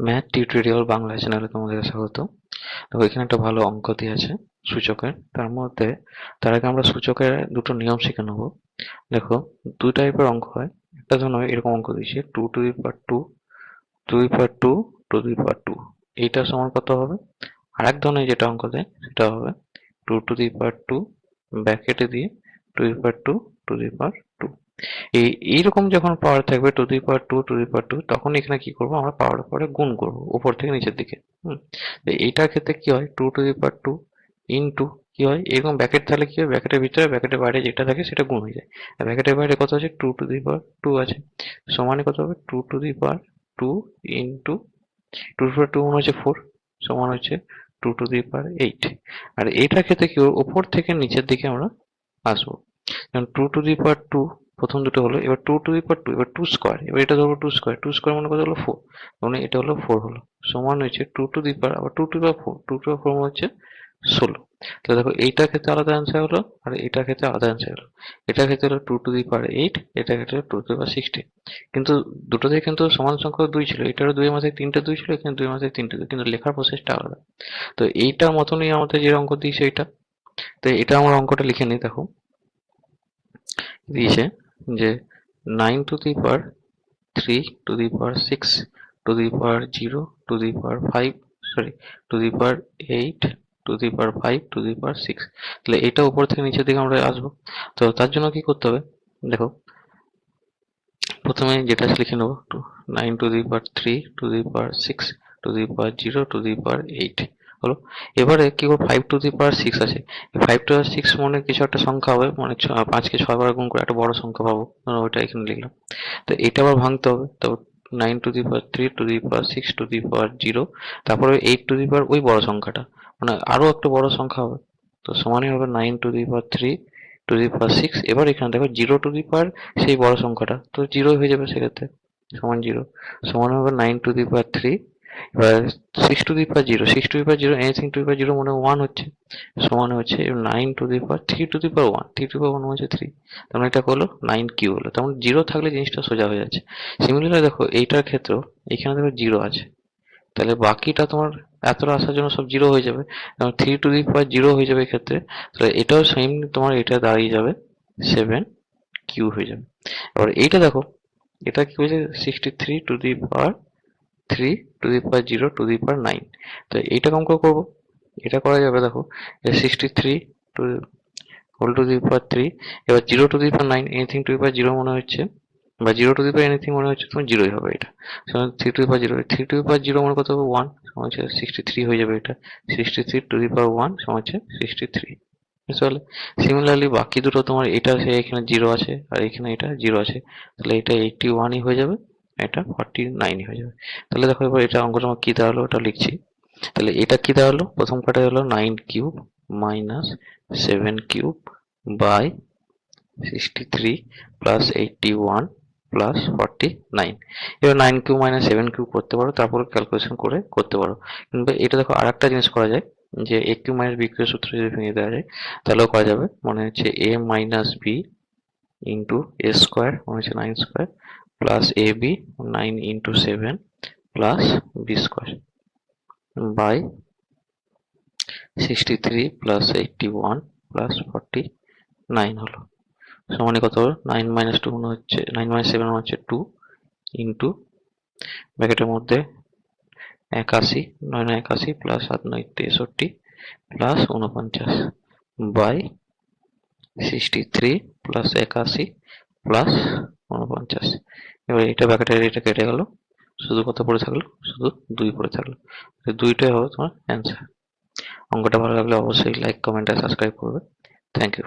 Math tutorial Bangla চ্যানেলে তোমাদের স্বাগত। তো এখানে একটা ভালো অঙ্ক দিয়ে আছে সূচকের। তার আগে আমরা সূচকের দুটো নিয়ম শিখে নেবো। দেখো, দুই টাইপের অঙ্ক হয়। একটা ধরো এরকম অঙ্ক দিয়েছে 2 to the power 2 to the power 2 to the power 2। এইটার সমান কত হবে? আর এক ধরনের যেটা অঙ্ক দেয় সেটা হবে 2 টু দি পাওয়ার 2 ব্র্যাকেটে দিয়ে 2 দি পাওয়ার 2 টু দি পাওয়ার 2। এইরকম যখন পাওয়ার থাকবে 2 দি পাওয়ার 2 টু দি পাওয়ার 2, তখন এখানে কি করব, আমরা পাওয়ার পরে গুণ করব উপর থেকে নিচের দিকে। তো এইটার ক্ষেত্রে কি হয়, 2 টু দি পাওয়ার 2 ইনটু কি হয়, এরকম ব্র্যাকেট থাকলে কি হয়, ব্র্যাকেটের ভিতরে ব্র্যাকেটের বাইরে যেটা থাকে সেটা গুণ হয়ে যায়। আর ব্র্যাকেটের বাইরে কত আছে, 2 টু দি পাওয়ার 2 আছে, সমানে কত হবে 2 to the power 2 into 2 to the power 2 মানে হচ্ছে 4, সমান হচ্ছে 2 টু দি পাওয়ার 8। আর এইটার ক্ষেত্রে কি হবে, উপর থেকে নিচের দিকে আমরা আসবো। যেমন 2 টু দি পাওয়ার 2 প্রথম দুটো হলো, এবার 2 টু দি পাওয়ার 2, এবার 2 স্কয়ার, এবার এটা ধরবো 2 স্কয়ার, 2 স্কয়ার মানে কত হলো 4, মানে এটা হলো 4 হলো, সমান হয়েছে 2 টু দি পাওয়ার আবার 2 to the power 4, 2 to the পাওয়ার 4 মানে হচ্ছে 16। তো দেখো এইটার ক্ষেত্রে আলাদা অ্যান্সার হলো, আর এটার ক্ষেত্রে আলাদা অ্যান্সার হলো। এটার ক্ষেত্রে হলো 2 টু দি পাওয়ার 8, এটার ক্ষেত্রে 2 টু দি পাওয়ার 16। কিন্তু দুটোতে কিন্তু সমান সংখ্যক 2 ছিল, এটারও 2 এর মাঝে 3টে 2 ছিল, এখানে 2 এর মাঝে 3টে 2, কিন্তু লেখার প্রসেসটা আলাদা। তো এইটার মতনই আমাদের যে অঙ্ক দিয়েছে এটা, তো এটা আমরা অঙ্কটা লিখে নিই। দেখো দিয়েছে যে 9 to the power 3 to the power 6 to the power 0 to the power 5, sorry, to the power 8 to the power 5 to the power 6। তাহলে এটা উপর থেকে নিচের দিকে আমরা আসবো। তো তার জন্য কি করতে হবে, দেখো প্রথমে যেটা আছে লিখে নেবো, 9 to the power 3 to the power 6 to the power 0 to the power 8 হলো। এবারে কি করবো, 5 টু দি পাওয়ার 6 আছে, 5 টু দি পাওয়ার 6 মানে কিছু একটা সংখ্যা হবে, মানে 5 কে 6 বার গুণ করে একটা বড় সংখ্যা পাবো, ওইটা এখানে লিখলাম। তো এটা আবার ভাঙতে হবে, তো 9 to the power 3 to the power 6 to the power 0, তারপরে 8 টু দি পাওয়ার ওই বড় সংখ্যাটা, মানে আরো একটা বড় সংখ্যা হবে। তো সমানই হবে 9 to the power 3 to the power 6। এবার এখানে দেখো 0 টু দি পাওয়ার সেই বড় সংখ্যাটা, তো 0 হয়ে যাবে সেক্ষেত্রে, সমান 0, সমান হবে 9 টু দি পাওয়ার 3। এবার 6 to the power 0, 6 to the power 0, anything to the power 0 মানে 1 হচ্ছে, সমান হচ্ছে 9 to the power 3 to the power 1, 3 to the power 1 হচ্ছে 3, তার মানে এটা হলো 9 কিউ হলো। তেমন 0 থাকলে জিনিসটা সোজা হয়ে যাচ্ছে। সিমিলারলি দেখো এইটার ক্ষেত্রেও এখানে দেখো 0 আছে, তাহলে বাকিটা তোমার এতটা আসার জন্য সব 0 হয়ে যাবে, যেমন 3 টু দি পাওয়ার 0 হয়ে যাবে এক্ষেত্রে। তাহলে এটাও সেম, তোমার এটা দাঁড়িয়ে যাবে 7 কিউ হয়ে যাবে। এবার এইটা দেখো, এটা কি হয়েছে 63 to the power 3 to the power 0 to the power 9। তো এইটা অঙ্ক করবো, এটা করা যাবে। দেখো 63 to whole to the power 3, এবার 0 to the power 9, anything to the power 0 মনে হচ্ছে, বা 0 টু দি পাওয়ার এনিথিং মনে হচ্ছে তোমার 0ই হবে এটা। 3 to the power 0, 3 to the power 0 মানে কত হবে 1, সমান হচ্ছে 63 হয়ে যাবে এটা। 63 টু দি পাওয়ার 1 সমান হচ্ছে 63। বুঝতে পারলে? সিমিলারলি বাকি দুটো তোমার, এটা সে এখানে 0 আছে আর এখানে এটা 0 আছে, তাহলে এটা 81ই হয়ে যাবে, এটা 49ই হয়ে যাবে। তাহলে দেখো এবার এটা অঙ্কটা আমার কি দাঁড়ালো, ওটা লিখছি। তাহলে এটা কি দাঁড়ালো, প্রথম কাটা হলো 9 cube minus 7 cube by 63 plus 81 plus 49। এবার 9 কিউব মাইনাস 7 কিউব করতে পারো, তারপরে ক্যালকুলেশন করে করতে পারো। কিন্তু এটা দেখো আর একটা জিনিস করা যায়, যে এ কিউ মাইনাস বি কিউ সূত্র যদি ভেঙে দেওয়া যায় তাহলেও করা যাবে। মনে হচ্ছে a minus b into a square, মনে হচ্ছে 9 square, plus a b 9 into 7 plus b square by 63 plus 81 plus 49 হলো, সমানে কত হলো 9 মাইনাস 2 মনে হচ্ছে, 9 মাইনাস 7 মনে হচ্ছে 2 ইন্টু ব্র্যাকেটের মধ্যে 81, 9 9 81 plus 7 9 63 plus 49 by 63 plus 81 plus 49। এবার এটা ব্র্যাকেটের এটা কেটে গেল, শুধু কত পড়ে থাকলো, শুধু 2 পড়ে থাকলো। দুইটাই হবে তোমার অ্যান্সার। অঙ্কটা ভালো লাগলে অবশ্যই লাইক, কমেন্ট আর সাবস্ক্রাইব করবে। Thank you.